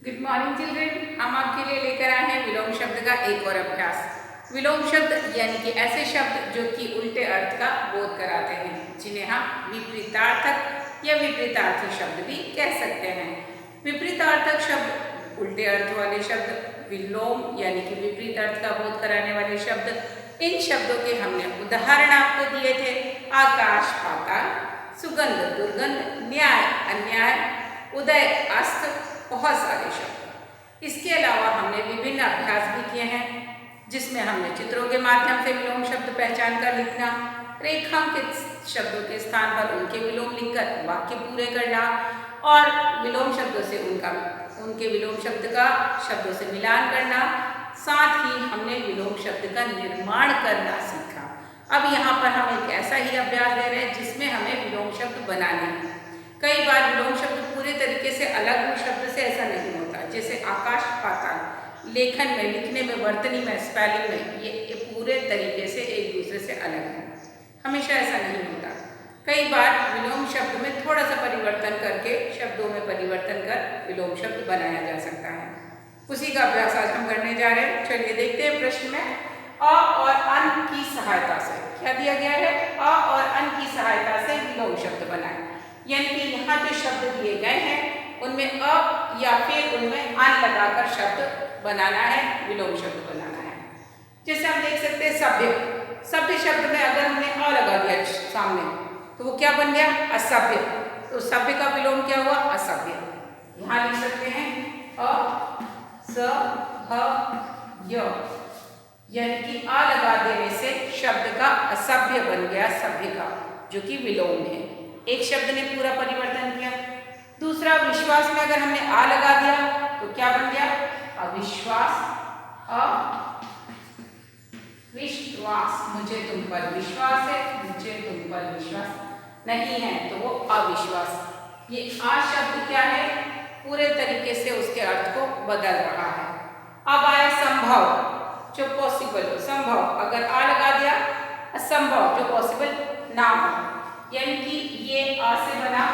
Good morning children. हम आपके लिए लेकर आए हैं विलोम शब्द का एक और अभ्यास। विलोम शब्द यानी कि ऐसे शब्द जो कि उल्टे अर्थ का बोध कराते हैं, जिन्हें हम विपरीतार्थक या विपरीतार्थी शब्द भी कह सकते हैं। विपरीतार्थक शब्द, उल्टे अर्थ वाले शब्द, विलोम यानी कि विपरीत अर्थ का बोध कराने वाले शब्द, इन शब्दों के हमने उदाहरण आपको दिए थे। आकाश पाताल, सुगंध दुर्गंध, न्याय अन्याय, उदय अस्त, बहुत सारे शब्द। इसके अलावा हमने विभिन्न अभ्यास भी किए हैं, जिसमें हमने चित्रों के माध्यम से विलोम शब्द पहचान कर लिखना, रेखांकित शब्दों के स्थान पर उनके विलोम लिखकर वाक्य पूरे करना और विलोम शब्दों से उनके विलोम शब्द का शब्दों से मिलान करना। साथ ही हमने विलोम शब्द का निर्माण करना सीखा। अब यहाँ पर हम एक ऐसा ही अभ्यास दे रहे हैं जिसमें हमें विलोम शब्द बनाने हैं। कई बार विलोम शब्द पूरे तरीके से अलग शब्द से ऐसा नहीं होता, जैसे आकाश पाताल लेखन में, लिखने में, वर्तनी में, स्पेलिंग में ये पूरे तरीके से एक दूसरे से अलग है। हमेशा ऐसा नहीं होता। कई बार विलोम शब्द में थोड़ा सा परिवर्तन करके शब्दों में परिवर्तन कर विलोम शब्द बनाया जा सकता है। उसी का अभ्यास आज हम करने जा रहे हैं। चलिए देखते हैं प्रश्न में अ और अन की सहायता से क्या दिया गया है। अ और अन की सहायता से विलोम शब्द बनाएं, यानी कि यहाँ जो शब्द दिए गए हैं उनमें अ या फिर उनमें अन लगाकर शब्द बनाना है, विलोम शब्द बनाना है। जैसे हम देख सकते हैं सभ्य, सभ्य शब्द में अगर हमने अ लगा दिया सामने तो वो क्या बन गया, असभ्य। तो सभ्य का विलोम क्या हुआ, असभ्य। यहाँ लिख सकते हैं अ स ह य, यानी कि अ लगा देने से शब्द का असभ्य बन गया सभ्य का, जो कि विलोम है। एक शब्द ने पूरा परिवर्तन किया। दूसरा विश्वास में अगर हमने आ लगा दिया तो क्या बन गया, अविश्वास। अविश्वास, मुझे तुम पर विश्वास है, मुझे तुम पर विश्वास नहीं है तो वो अविश्वास। ये आ शब्द क्या है, पूरे तरीके से उसके अर्थ को बदल रहा है। अब आया संभव, जो पॉसिबल हो। संभव अगर आ लगा दिया, असंभव जो पॉसिबल ना हो, यानी कि ये आ से बना,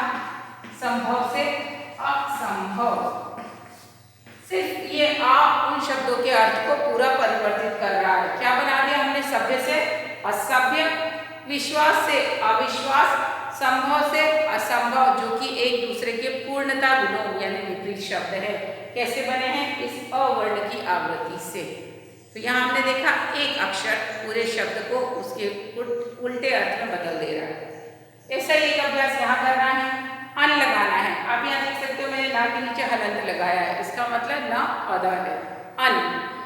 संभव से असंभव। सिर्फ ये आ उन शब्दों के अर्थ को पूरा परिवर्तित कर रहा है। क्या बना दिया हमने, सभ्य से असभ्य, विश्वास से अविश्वास, संभव से असंभव, जो कि एक दूसरे के पूर्णता विलोम यानी विपरीत शब्द है। कैसे बने हैं, इस अवर्ण की आवृत्ति से। तो यहाँ हमने देखा एक अक्षर पूरे शब्द को उसके उल्टे अर्थ में बदल दे रहा है। ऐसा ही एक अभ्यास यहाँ करना है, अन लगाना है। आप यहाँ देख सकते हो मैंने ना के नीचे हलंत लगाया है, इसका मतलब ना आधा है। अन,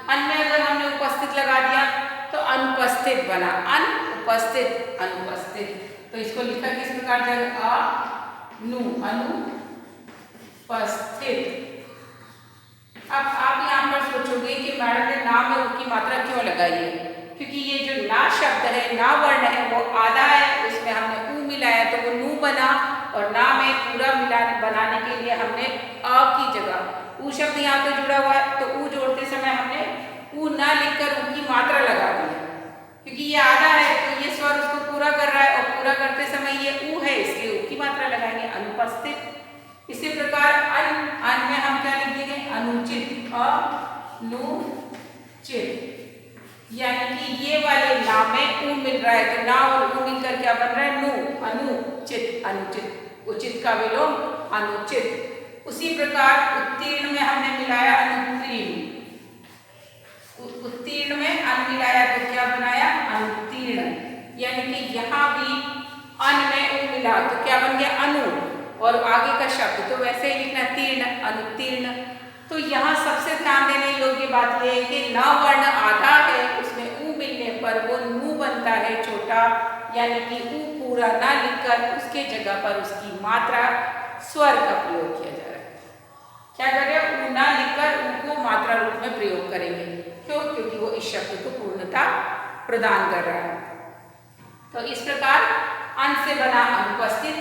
अन में अगर हमने उपस्थित लगा दिया तो अनुपस्थित बना, अनुपस्थित, अनुपस्थित। तो इसको लिखा किस प्रकार जाएगा, अनु, अनुपस्थित। अब आप यहाँ पर सोचोगे कि मैडम ने ना में ऊ की मात्रा क्यों लगाई है, क्योंकि ये जो ना शब्द है, ना वर्ण है, वो आधा है, इसमें हमने ऊ मिलाया तो वो नू बना, और ना में पूरा बनाने के लिए हमने अ की जगह ऊ शब्द यहाँ पे जुड़ा हुआ है, तो ऊ जोड़ते समय हमने ऊ ना लिखकर ऊ की मात्रा लगा दी, क्योंकि ये आधा है तो ये स्वर उसको पूरा कर रहा है, और पूरा करते समय ये ऊ है इसलिए ऊ की मात्रा लगाएंगे, अनुपस्थित। इसी प्रकार अन, अन में हम क्या लिख देंगे, अनुचित, अनुचित, यानी कि ये वाले ना में ऊ मिल रहा है तो ना और ऊ मिलकर क्या बन रहा है, नु, अनुचित, अनुचित। उचित का विलोम अनुचित। उसी प्रकार उत्तीर्ण में हमने मिलाया अनुत्तीर्ण, उत्तीर्ण में अन मिलाया तो क्या बनाया, अनुत्तीर्ण, यानी कि यहाँ भी अन में ऊ मिला तो क्या बन गया, अनु, और आगे का शब्द तो वैसे ही लिखना तीर्ण, अनुत्तीर्ण। तो यहाँ सबसे ध्यान देने योग्य बात यह है कि न वर्ण आधा है, उसमें ऊ मिलने पर वो नू बनता है छोटा, यानी कि ऊ पूरा ना लिखकर उसके जगह पर उसकी मात्रा स्वर का प्रयोग किया जा रहा है। क्या कर रहे हैं, ऊ ना लिखकर ऊ को मात्रा रूप में प्रयोग करेंगे। क्यों, क्योंकि वो इस शब्द को पूर्णता प्रदान कर रहा है। तो इस प्रकार अन से बना अनुपस्थित,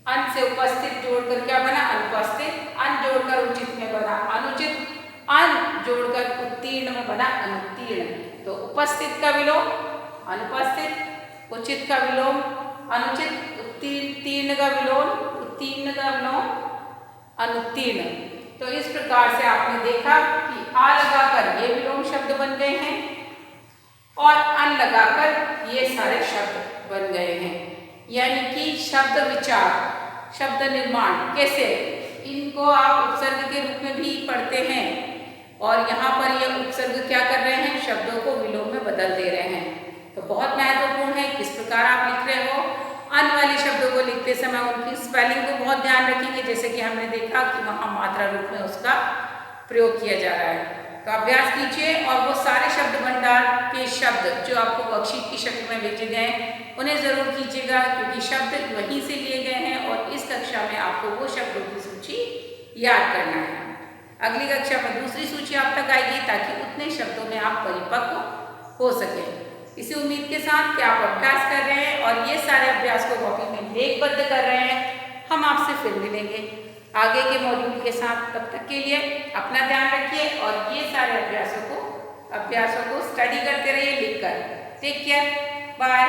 अन से उपस्थित जोड़कर क्या बना, अनुपस्थित, अन जोड़कर उचित में बना अनुचित, अन जोड़कर उत्तीर्ण में बना अनुत्तीर्ण। तो उपस्थित का विलोम अनुपस्थित, उचित का विलोम अनुचित, उत्तीर्ण का विलोम उत्तीर्ण का विलोम अनुत्तीर्ण। तो इस प्रकार से आपने देखा कि आ लगाकर ये विलोम शब्द बन गए हैं और अन लगाकर ये सारे शब्द बन गए हैं। यानी कि शब्द विचार, शब्द निर्माण कैसे, इनको आप उपसर्ग के रूप में भी पढ़ते हैं और यहाँ पर ये उपसर्ग क्या कर रहे हैं, शब्दों को विलोम में बदल दे रहे हैं। तो बहुत महत्वपूर्ण है किस प्रकार आप लिख रहे हो। अन वाले शब्दों को लिखते समय उनकी स्पेलिंग को बहुत ध्यान रखेंगे, जैसे कि हमने देखा कि वहाँ मात्रा रूप में उसका प्रयोग किया जा रहा है। तो अभ्यास कीजिए और वो सारे शब्द भंडार के शब्द जो आपको वर्कशीट की शक्ल में भेजे गए उन्हें जरूर कीजिएगा, क्योंकि शब्द वहीं से लिए गए हैं और इस कक्षा में आपको वो शब्दों की सूची याद करना है। अगली कक्षा में दूसरी सूची आप तक आएगी ताकि उतने शब्दों में आप परिपक्व हो सके। इसी उम्मीद के साथ कि आप अभ्यास कर रहे हैं और ये सारे अभ्यास को कॉपी में लेखबद्ध कर रहे हैं। हम आपसे फिर मिलेंगे आगे के मॉड्यूल के साथ। तब तक के लिए अपना ध्यान रखिए और ये सारे अभ्यासों को स्टडी करते रहिए लिखकर। Take care, bye.